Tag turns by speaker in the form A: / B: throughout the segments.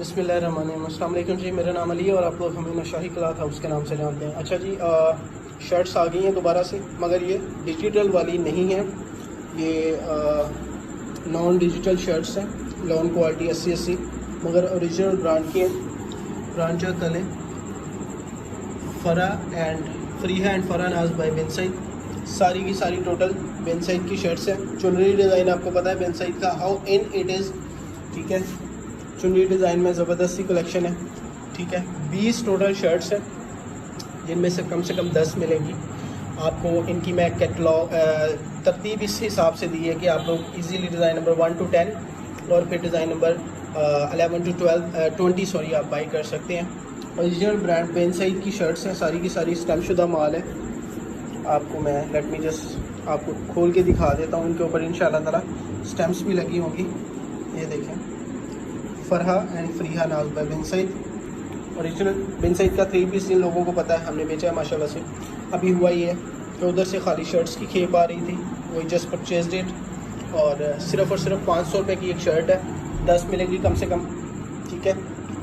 A: बिस्मिल्लाहिर्रहमानिर्रहीम। अस्सलाम वालेकुम जी, मेरा नाम अली है और आप लोग हमें नशाही क्लॉथ हाउस के नाम से जानते हैं। अच्छा जी, शर्ट्स आ गई हैं दोबारा से, मगर ये डिजिटल वाली नहीं है, ये नॉन डिजिटल शर्ट्स हैं। लॉन क्वालिटी 80 मगर ओरिजिनल ब्रांड की है। ब्रांड जो कल है फ़रा एंड फ्रीहा एंड फ़रा नाज बाय बिन सईद। सारी की सारी टोटल बिन सईद की शर्ट्स हैं। चुनरी डिज़ाइन आपको पता है बिन सईद का हाउ इन इट इज़, ठीक है। चुनरी डिज़ाइन में ज़बरदस्ती कलेक्शन है, ठीक है। 20 टोटल शर्ट्स हैं, जिनमें से कम 10 मिलेंगी आपको। इनकी मैं कैटलॉग तरतीब इस हिसाब से दी है कि आप लोग इजीली डिज़ाइन नंबर 1 to 10 और फिर डिज़ाइन नंबर 11 to 20 आप बाई कर सकते हैं। ओरिजिनल ब्रांड बिन सईद की शर्ट्स हैं, सारी की सारी स्टैम्प शुदा माल है। आपको मैं लेट मी जस्ट आपको खोल के दिखा देता हूँ। इनके ऊपर इंशाल्लाह ताला स्टैम्प्स भी लगी होंगी, ये देखें। फ़रहा एंड फ्रीहा नाज बाय बिन सईद। ओरिजिनल बिन सईद का 3 पीस इन लोगों को पता है, हमने बेचा है माशाल्लाह से। अभी हुआ ये कि उधर से खाली शर्ट्स की खेप आ रही थी, वही जस्ट परचेज डेट, और सिर्फ़ 500 रुपये की एक शर्ट है, 10 मिलेगी कम से कम, ठीक है।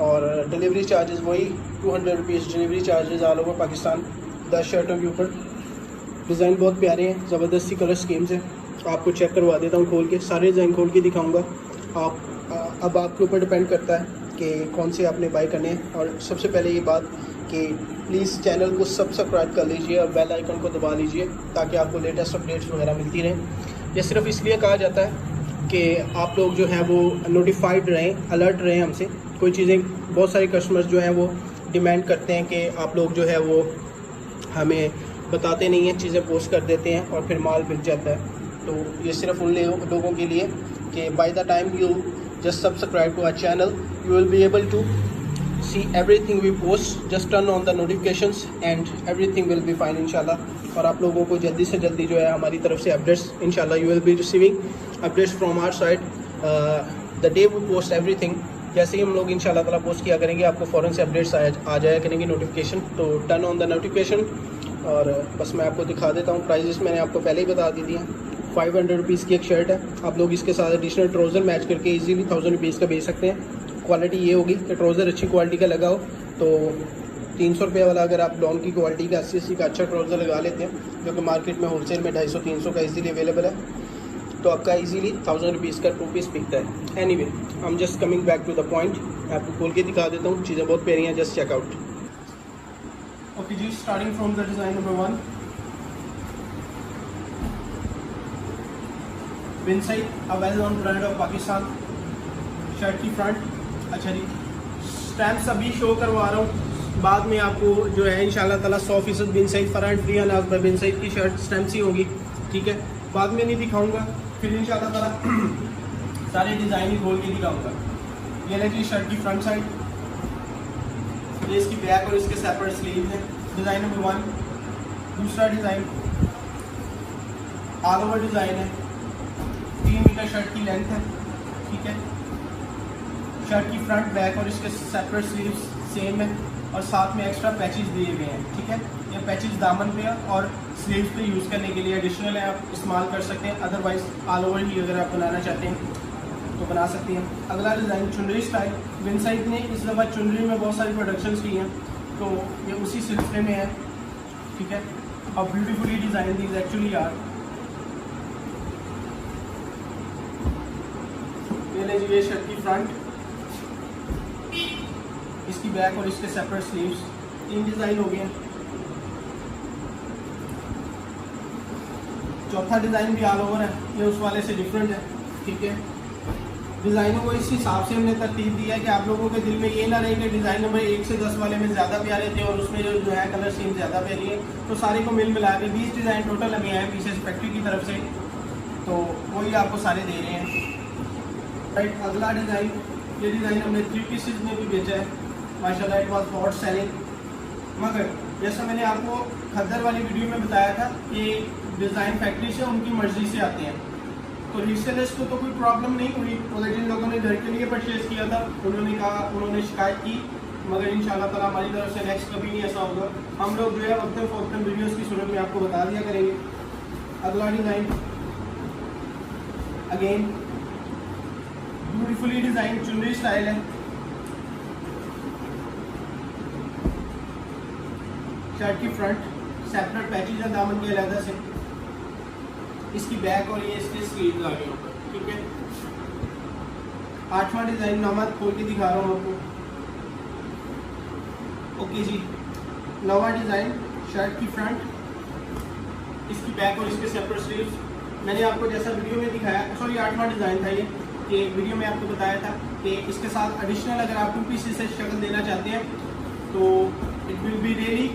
A: और डिलीवरी चार्जेस वही 200 rupees delivery charges all over Pakistan. 10 शर्टों के ऊपर डिज़ाइन बहुत प्यारे हैं, ज़बरदस्ती कलर स्कीम्स हैं। आपको चेक करवा देता हूँ खोल के, सारे डिज़ाइन खोल के दिखाऊँगा। अब आपके ऊपर डिपेंड करता है कि कौन से आपने बाई करने हैं। और सबसे पहले ये बात कि प्लीज़ चैनल को सब्सक्राइब कर लीजिए और बेल आइकन को दबा लीजिए ताकि आपको लेटेस्ट अपडेट्स वगैरह मिलती रहें। ये सिर्फ इसलिए कहा जाता है कि आप लोग जो हैं वो नोटिफाइड रहें, अलर्ट रहें हमसे। कोई चीज़ें बहुत सारे कस्टमर्स जो हैं वो डिमांड करते हैं कि आप लोग जो है वो हमें बताते नहीं हैं, चीज़ें पोस्ट कर देते हैं और फिर माल बिक जाता है। तो ये सिर्फ उन लोगों के लिए कि by the time you just subscribe to our channel, you will be able to see everything we post. Just turn on the notifications and everything will be fine इंशाल्लाह। और आप लोगों को जल्दी से जल्दी जो है हमारी तरफ से अपडेट्स इंशाल्लाह you will be receiving updates from our side the day we post everything। जैसे ही हम लोग इंशाल्लाह ताला पोस्ट किया करेंगे आपको फ़ौरन से अपडेट्स आ जाया करेंगे नोटिफिकेशन। तो टर्न ऑन द नोटिफिकेशन। और बस मैं आपको दिखा देता हूँ, प्राइजेस मैंने आपको पहले ही बता दी थी। 500 रुपीज़ की एक शर्ट है, आप लोग इसके साथ एडिशनल ट्राउज़र मैच करके इजीली 1000 रुपीज़ का बेच सकते हैं। क्वालिटी ये होगी कि ट्राउज़र अच्छी क्वालिटी का लगा हो तो 300 रुपये वाला अगर आप लॉन की क्वालिटी का 80 का अच्छा ट्राउज़र लगा लेते हैं, जो कि मार्केट में होलसेल में 250-300 का इजीली अवेलेबल है, तो आपका इजीली 1000 रुपीज़ का 2 पीस बिकता है। Anyway, I am just coming back to the point. मैं आपको खोल के दिखा देता हूँ, चीज़ें बहुत प्यारी हैं, जस्ट चेकआउट। ओके जी, starting from the design number 1, Bin Saeed, a well known brand of Pakistan. Shirt की फ्रंट, अच्छा जी, स्टैम्प्स अभी शो करवा रहा हूँ, बाद में आपको जो है इंशाल्लाह ताला 100% बिन सईद फ़रा एंड फ्रीहा नाज बाय बिन सईद की शर्ट स्टैम्प्स ही होंगी, ठीक है। बाद में नहीं दिखाऊंगा, फिर इंशाल्लाह ताला सारे डिज़ाइन ही खोल के दिखाऊंगा। ये है जी शर्ट की फ्रंट साइड, ये इसकी बैक और इसके सेपरेट स्लीव है। Design number 1। दूसरा डिज़ाइन ऑल ओवर डिज़ाइन है, 3 मीटर शर्ट की लेंथ है, ठीक है। शर्ट की फ्रंट बैक और इसके सेपरेट स्लीव्स सेम है और साथ में एक्स्ट्रा पैचेस दिए हुए हैं, ठीक है। ये पैचेस दामन पे और स्लीव्स पे यूज़ करने के लिए एडिशनल है, आप इस्तेमाल कर सकते हैं। अदरवाइज ऑल ओवर ही अगर आप बनाना चाहते हैं तो बना सकते हैं। अगला डिज़ाइन चुनरी स्टाइल। बिन सईद ने इस दफ़ा चुनरी में बहुत सारी प्रोडक्शंस की हैं, तो ये उसी सिलसिले में है, ठीक है। और ब्यूटीफुली डिज़ाइन दीज एक्चुअली यार। ये शर्ट की फ्रंट, इसकी बैक और इसके सेपरेट स्लीव्स, 3 डिज़ाइन हो गए हैं। चौथा डिज़ाइन भी ऑल ओवर है, ये उस वाले से डिफरेंट है, ठीक है। डिज़ाइनों को इस हिसाब से हमने तरतीब दिया है कि आप लोगों के दिल में ये ना रहे कि डिज़ाइन नंबर 1 से 10 वाले में ज़्यादा प्यारे थे और उसमें जो है कलर स्कीम ज़्यादा प्यारी है। तो सारे को मिल मिला के 20 डिज़ाइन टोटल हमें आए पीसेस फैक्ट्री की तरफ से, तो वही आपको सारे दे रहे हैं, राइट। अगला डिज़ाइन, ये डिज़ाइन हमने 3 पीसेज में भी बेचा है माशाल्लाह, इट वॉज हॉट सेलिंग। मगर जैसा मैंने आपको खद्दर वाली वीडियो में बताया था कि डिज़ाइन फैक्ट्री से उनकी मर्ज़ी से आते हैं, तो रीसेलर्स को तो कोई प्रॉब्लम नहीं हुई। मगर जिन लोगों ने घर के लिए परचेज़ किया था उन्होंने शिकायत की, मगर इंशाल्लाह ताला हमारी तरफ से नेक्स्ट कभी नहीं ऐसा होगा। हम लोग जो है वक्तन फ़ौरतन वीडियोज़ की सूरत में आपको बता दिया करेंगे। अगला डिज़ाइन अगेन ब्यूटीफुली डिज़ाइन चुनरी स्टाइल है, शर्ट की फ्रंट सेपरेट पैचेज है दामन के अलहदा से, इसकी बैक और ये इसके स्लीव्स आ गए ऊपर, ठीक है। 8वां डिज़ाइन नामत खोल के दिखा रहा हूँ आपको। ओके जी, 9वां डिज़ाइन शर्ट की फ्रंट, इसकी बैक और इसके सेपरेट स्लीव्स। मैंने आपको जैसा वीडियो में दिखाया, सॉरी 8वां डिज़ाइन था ये, कि वीडियो में आपको बताया था कि इसके साथ एडिशनल अगर आप 2 पीस से शक्ल देना चाहते हैं तो it will be really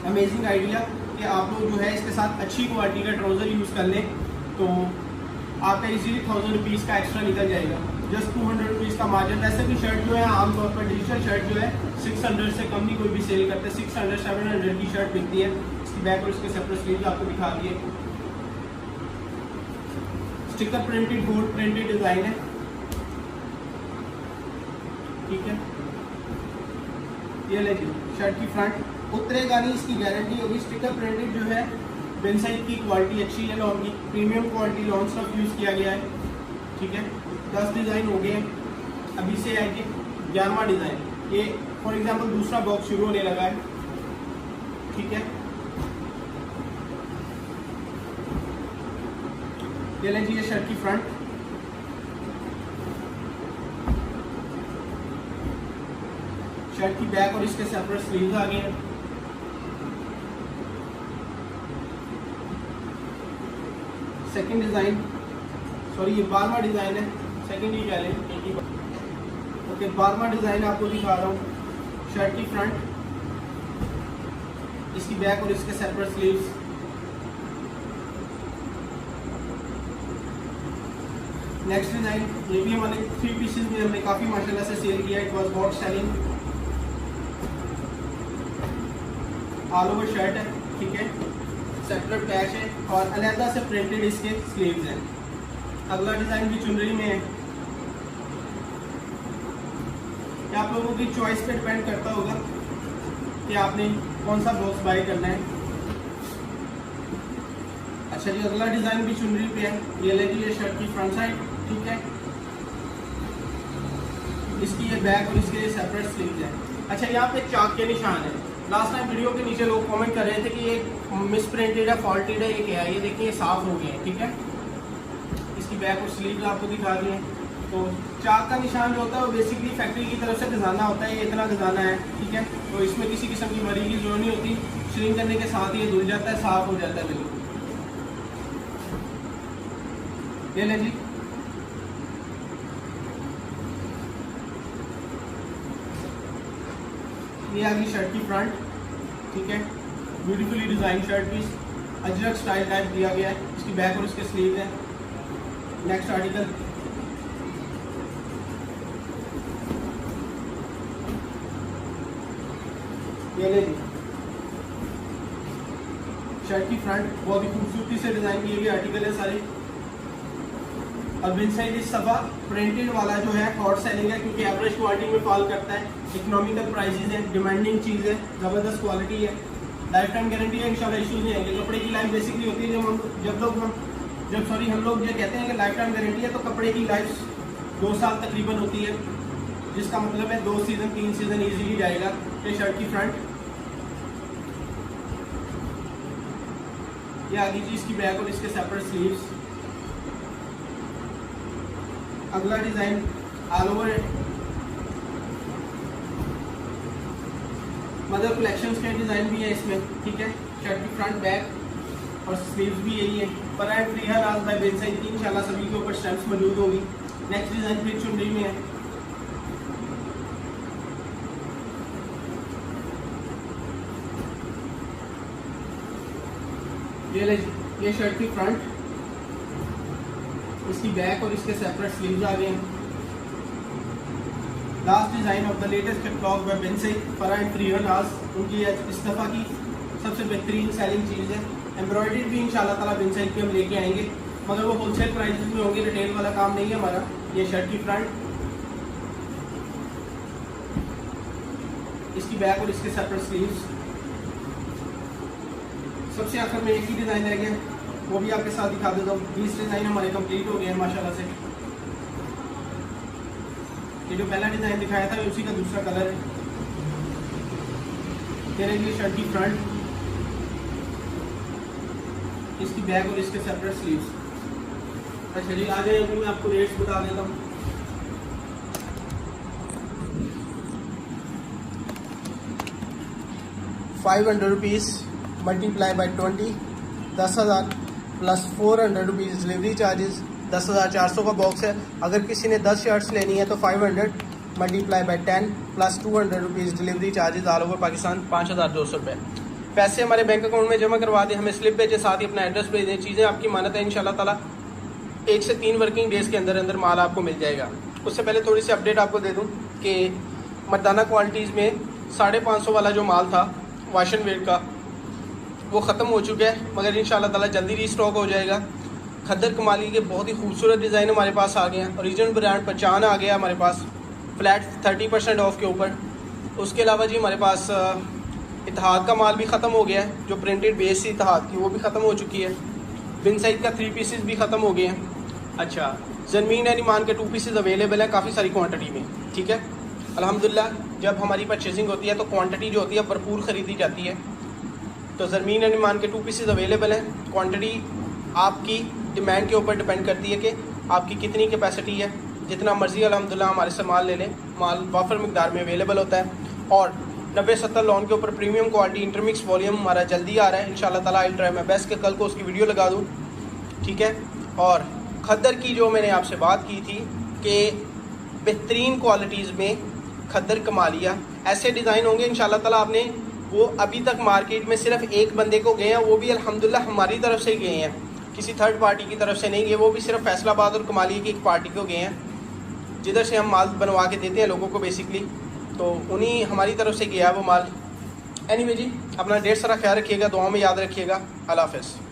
A: amazing idea कि आप लोग जो है इसके साथ अच्छी क्वालिटी का ट्राउज़र यूज़ कर लें तो आपका इजीली 1000 रुपीज़ का एक्स्ट्रा निकल जाएगा। जस्ट 200 रुपीज़ का मार्जिन। वैसे भी शर्ट जो है आमतौर पर डिजिटल शर्ट जो है 600 से कम नहीं कोई भी सेल करते, 600 700 की शर्ट बिकती है। इसकी बैक और इसके सेपरेट स्लीव्स आपको दिखा दिए। Sticker printed gold printed design है, ठीक है। ये लेकिन शर्ट की फ्रंट उतरेगा नहीं, इसकी गारंटी होगी। स्टिकर प्रिंटेड जो है बेंसाइड की क्वालिटी अच्छी है, लॉन की premium quality lawn stuff use किया गया है, ठीक है। 10 डिज़ाइन हो गए, अभी से आएगी 11वां डिज़ाइन। ये फॉर एग्जांपल दूसरा बॉक्स शुरू होने लगा है, ठीक है। ये लीजिए शर्ट की फ्रंट, शर्ट की बैक और इसके सेपरेट स्लीव्स आ गए हैं। सेकंड डिज़ाइन, सॉरी ये 12वां डिज़ाइन है, सेकंड ही कह लें, एक ही। ओके, 12वां डिज़ाइन आपको दिखा रहा हूँ। शर्ट की फ्रंट, इसकी बैक और इसके सेपरेट स्लीव्स। नेक्स्ट डिज़ाइन, ये भी हमारे 3 पीसेस में हमने काफ़ी माशाल्लाह से सेल किया। It was hot selling. All over shirt है, ठीक है, सेपरेट पैच है और अलहदा से प्रिंटेड इसके स्लीव्स हैं। अगला डिज़ाइन भी चुनरी में है। आप लोगों की चॉइस पे डिपेंड करता होगा कि आपने कौन सा बॉक्स बाय करना है। अच्छा जी, अगला डिज़ाइन भी चुनरी पे है। ये लेगी ये शर्ट की फ्रंट साइड, ठीक है। इसकी ये बैक और इसके सेपरेट स्लीव्स है। अच्छा, यहाँ पे चाक के निशान है। लास्ट टाइम वीडियो के नीचे लोग कमेंट कर रहे थे कि ये मिस प्रिंटेड है, फॉल्टेड है, ये क्या है। ये देखिए, ये साफ हो गए हैं, ठीक है। इसकी बैक और स्लीव्स आपको दिखा दिए। तो चाक का निशान जो होता है वो बेसिकली फैक्ट्री की तरफ से खजाना होता है। ये इतना खजाना है, ठीक है। तो इसमें किसी किस्म की मरी की जरूरत नहीं होती। श्रिंक करने के साथ ये धुल जाता है, साफ हो जाता है बिल्कुल। ये ले जी, ये आ गई शर्ट की फ्रंट, ठीक है। Beautifully design shirt piece, Ajrak style type दिया गया है। इसकी बैक और इसके स्लीव है। नेक्स्ट आर्टिकल, ये ले शर्ट की फ्रंट, बहुत ही खूबसूरती से डिजाइन किए गए आर्टिकल है सारे। अब इनसाइड इस सफा प्रिंटेड वाला जो है हॉट सेलिंग है, क्योंकि एवरेज क्वालिटी में फॉल करता है। इकोनॉमिकल प्राइसेस है, डिमांडिंग चीज़ है, ज़बरदस्त क्वालिटी है, लाइफ टाइम गारंटी है, इंशाल्लाह इशूज़ नहीं आएंगे। कपड़े की लाइफ बेसिकली होती है हम लोग ये कहते हैं कि लाइफ टाइम गारंटी है, तो कपड़े की लाइफ 2 साल तकरीबन होती है, जिसका मतलब है 2 सीज़न 3 सीज़न ईजीली जाएगा। ये शर्ट की फ्रंट, ये आ गई जी इसकी बैक और इसके सेपरेट स्लीव्स। अगला design all over mother collections के डिज़ाइन भी है इसमें, ठीक है। शर्ट की फ्रंट बैक और स्लीव्स भी यही है। पर एंड फ्री है राज बाय बेंसाइड की, इंशाल्लाह सभी के ऊपर स्टैम्प्स मौजूद होगी। नेक्स्ट डिज़ाइन फिर चुनरी में है। ये शर्ट की फ्रंट, इसकी बैक और इसके सेपरेट स्लीव्स आ गए हैं। Last design of the latest catalogue by बेंसाइड, फरा एंड फ्री है राज। उनकी इस दफ़ा की सबसे बेहतरीन सेलिंग चीज़ है। एम्ब्रॉयडरी भी इंशाल्लाह ताला बेंसाइड पे हम लेके आएंगे, मगर वो होलसेल प्राइसेस में होंगे, रिटेल वाला काम नहीं है हमारा। ये शर्ट की फ्रंट, इसकी बैक और इसके सेपरेट स्लीव्स। सबसे आखिर में एक ही डिज़ाइन रह गया, वो भी आपके साथ दिखा देता हूँ। 20 डिज़ाइन हमारे कंप्लीट हो गए हैं माशाल्लाह से। ये जो पहला डिज़ाइन दिखाया था उसी का दूसरा कलर है। फिर ये शर्ट की फ्रंट, इसकी बैक और इसके सेपरेट स्लीव्स। अच्छा जी, आ जाए अभी मैं आपको रेट्स बता देता हूँ। ₹500 multiply by 20, 10,000 plus ₹400 delivery charges, 10,400 का बॉक्स है। अगर किसी ने 10 शर्ट्स लेनी है तो 500 multiply by 10 plus ₹200 delivery charges all over Pakistan, ₹5,200 रुपये। पैसे हमारे बैंक अकाउंट में जमा करवा दें, हमें स्लिप भेजें, साथ ही अपना एड्रेस भेज दें। चीज़ें आपकी मानत है इंशाल्लाह ताला 1 से 3 वर्किंग डेज़ के अंदर अंदर माल आपको मिल जाएगा। उससे पहले थोड़ी सी अपडेट आपको दे दूँ कि मर्दाना क्वालिटीज़ में 550 वाला जो माल था वॉश एंड वेयर का, वो ख़त्म हो चुका है, मगर इंशाल्लाह ताला जल्दी रीस्टॉक हो जाएगा। खद्दर कमाली के बहुत ही खूबसूरत डिज़ाइन हमारे पास आ गए हैं। ओरिजिनल ब्रांड पहचान आ गया हमारे पास, फ्लैट 30% ऑफ के ऊपर। उसके अलावा जी हमारे पास इतिहाद का माल भी ख़त्म हो गया है, जो प्रिंटेड बेस थी इतिहाद की वो भी ख़त्म हो चुकी है। बिन साइड का 3 पीसेस भी ख़त्म हो गए हैं। अच्छा, ज़मीन एंड ईमान के 2 पीसेस अवेलेबल हैं काफ़ी सारी क्वांटिटी में, ठीक है। अल्हम्दुलिल्लाह जब हमारी परचेजिंग होती है तो क्वांटिटी जो होती है भरपूर ख़रीदी जाती है। तो ज़मीन एंड ईमान के 2 पीसेस अवेलेबल हैं। क्वांटिटी आपकी डिमांड के ऊपर डिपेंड करती है कि आपकी कितनी कैपेसिटी है। जितना मर्ज़ी अल्हम्दुलिल्लाह हमारे से माल ले लें, माल वाफर मिकदार में अवेलेबल होता है। और 90-70 लॉन के ऊपर प्रीमियम क्वालिटी इंटरमिक्स वॉल्यूम हमारा जल्दी आ रहा है इंशाल्लाह ताला। आई ट्राई मैं बेस्ट के कल को उसकी वीडियो लगा दूँ, ठीक है। और खद्दर की जो मैंने आपसे बात की थी कि बेहतरीन क्वालिटीज़ में खद्दर कमालिया ऐसे डिज़ाइन होंगे इंशाल्लाह ताला। आपने वो अभी तक मार्केट में सिर्फ एक बंदे को गए हैं, वो भी अल्हम्दुलिल्लाह हमारी तरफ से गए हैं, किसी थर्ड पार्टी की तरफ से नहीं गए। वो भी सिर्फ फैसलाबाद और कमालिया की एक पार्टी को गए हैं, जिधर से हम माल बनवा के देते हैं लोगों को बेसिकली। तो उन्हीं हमारी तरफ से गया वो माल। एनीवे जी, अपना ढेर सारा ख्याल रखिएगा, दुआ में याद रखिएगा। अल्लाह हाफ़िज़।